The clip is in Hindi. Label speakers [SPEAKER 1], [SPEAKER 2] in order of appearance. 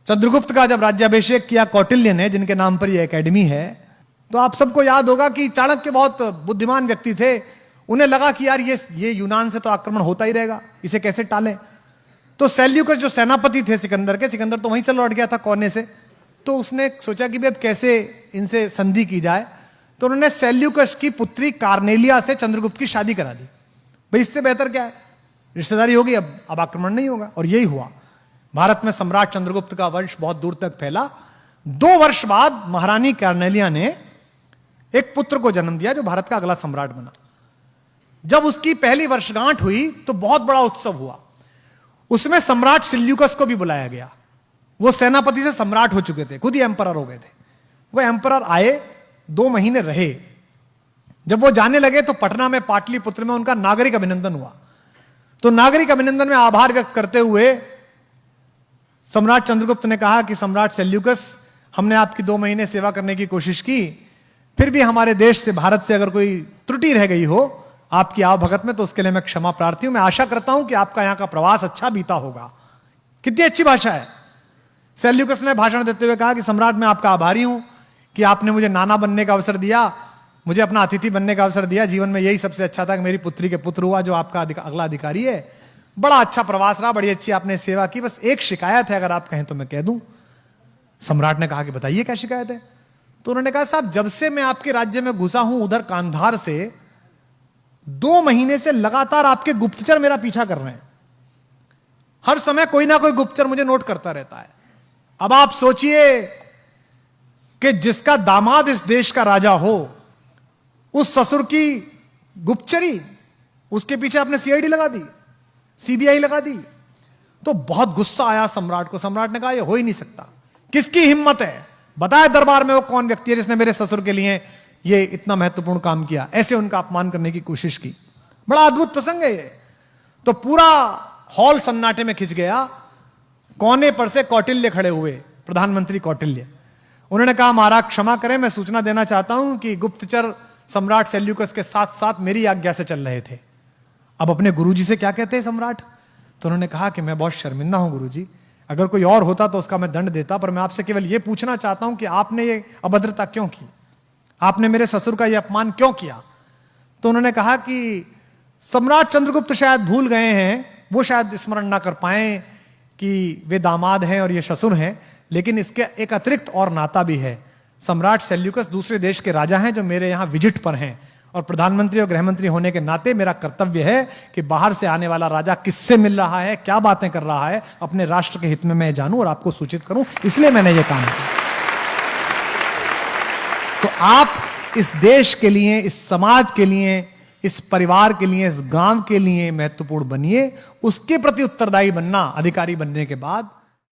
[SPEAKER 1] चंद्रगुप्त का जब राज्याभिषेक किया कौटिल्य ने, जिनके नाम पर यह एकेडमी है, तो आप सबको याद होगा कि चाणक्य बहुत बुद्धिमान व्यक्ति थे। उन्हें लगा कि यार ये यूनान से तो आक्रमण होता ही रहेगा, इसे कैसे टालें। तो सेल्यूकस जो सेनापति थे सिकंदर के, सिकंदर तो वहीं से लौट गया था कोने से, तो उसने सोचा कि अब कैसे इनसे संधि की जाए। तो उन्होंने सेल्यूकस की पुत्री कार्नेलिया से चंद्रगुप्त की शादी करा दी। भाई इससे बेहतर क्या है, रिश्तेदारी होगी, अब आक्रमण नहीं होगा। और यही हुआ। भारत में सम्राट चंद्रगुप्त का वंश बहुत दूर तक फैला। 2 वर्ष बाद महारानी कार्नेलिया ने एक पुत्र को जन्म दिया जो भारत का अगला सम्राट बना। जब उसकी पहली वर्षगांठ हुई तो बहुत बड़ा उत्सव हुआ। उसमें सम्राट सेल्यूकस को भी बुलाया गया। वो सेनापति से सम्राट हो चुके थे, खुद ही एम्परर हो गए थे। वो एम्परर आए, 2 महीने रहे। जब वो जाने लगे तो पटना में पाटलिपुत्र में उनका नागरिक अभिनंदन हुआ। तो नागरिक अभिनंदन में आभार व्यक्त करते हुए सम्राट चंद्रगुप्त ने कहा कि सम्राट सेल्यूकस, हमने आपकी 2 महीने सेवा करने की कोशिश की, फिर भी हमारे देश से, भारत से अगर कोई त्रुटि रह गई हो आपकी आवभगत में, तो उसके लिए मैं क्षमा प्रार्थी हूं। मैं आशा करता हूं कि आपका यहां का प्रवास अच्छा बीता होगा। कितनी अच्छी भाषा है। सेल्यूकस ने भाषण देते हुए कहा कि सम्राट, मैं आपका आभारी हूं कि आपने मुझे नाना बनने का अवसर दिया, मुझे अपना अतिथि बनने का अवसर दिया। जीवन में यही सबसे अच्छा था कि मेरी पुत्री के पुत्र हुआ जो आपका अगला अधिकारी है। बड़ा अच्छा प्रवास रहा, बड़ी अच्छी आपने सेवा की। बस एक शिकायत है, अगर आप कहें तो मैं कह दूं। सम्राट ने कहा कि बताइए क्या शिकायत है। तो उन्होंने कहा, साहब जब से मैं आपके राज्य में घुसा हूं, उधर कांधार से 2 महीने से लगातार आपके गुप्तचर मेरा पीछा कर रहे हैं। हर समय कोई ना कोई गुप्तचर मुझे नोट करता रहता है। अब आप सोचिए कि जिसका दामाद इस देश का राजा हो, उस ससुर की गुप्तचरी, उसके पीछे आपने सीआईडी लगा दी, सीबीआई लगा दी। तो बहुत गुस्सा आया सम्राट को। सम्राट ने कहा, यह हो ही नहीं सकता। किसकी हिम्मत है, बताए दरबार में वो कौन व्यक्ति है जिसने मेरे ससुर के लिए ये इतना महत्वपूर्ण काम किया। ऐसे उनका अपमान करने की कोशिश की। बड़ा अद्भुत प्रसंग है ये। तो पूरा हॉल सन्नाटे में खिंच गया। कोने पर से कौटिल्य खड़े हुए, प्रधानमंत्री कौटिल्य। उन्होंने कहा, महाराज क्षमा करें, मैं सूचना देना चाहता हूं कि गुप्तचर सम्राट सेल्यूकस के साथ साथ मेरी आज्ञा से चल रहे थे। अब अपने गुरुजी से क्या कहते हैं सम्राट। तो उन्होंने कहा कि मैं बहुत शर्मिंदा हूं गुरुजी, अगर कोई और होता तो उसका मैं दंड देता, पर मैं आपसे केवल यह पूछना चाहता हूं कि आपने ये अभद्रता क्यों की, आपने मेरे ससुर का यह अपमान क्यों किया। तो उन्होंने कहा कि सम्राट चंद्रगुप्त शायद भूल गए हैं, वो शायद स्मरण ना कर पाए कि वे दामाद हैं और ये ससुर हैं, लेकिन इसके एक अतिरिक्त और नाता भी है। सम्राट सेल्यूकस दूसरे देश के राजा हैं जो मेरे यहां विजिट पर हैं, और प्रधानमंत्री और गृहमंत्री होने के नाते मेरा कर्तव्य है कि बाहर से आने वाला राजा किससे मिल रहा है, क्या बातें कर रहा है, अपने राष्ट्र के हित में मैं जानूं और आपको सूचित करूं, इसलिए मैंने यह काम किया। तो आप इस देश के लिए, इस समाज के लिए, इस परिवार के लिए, इस गांव के लिए महत्वपूर्ण बनिए। उसके प्रति उत्तरदायी बनना अधिकारी बनने के बाद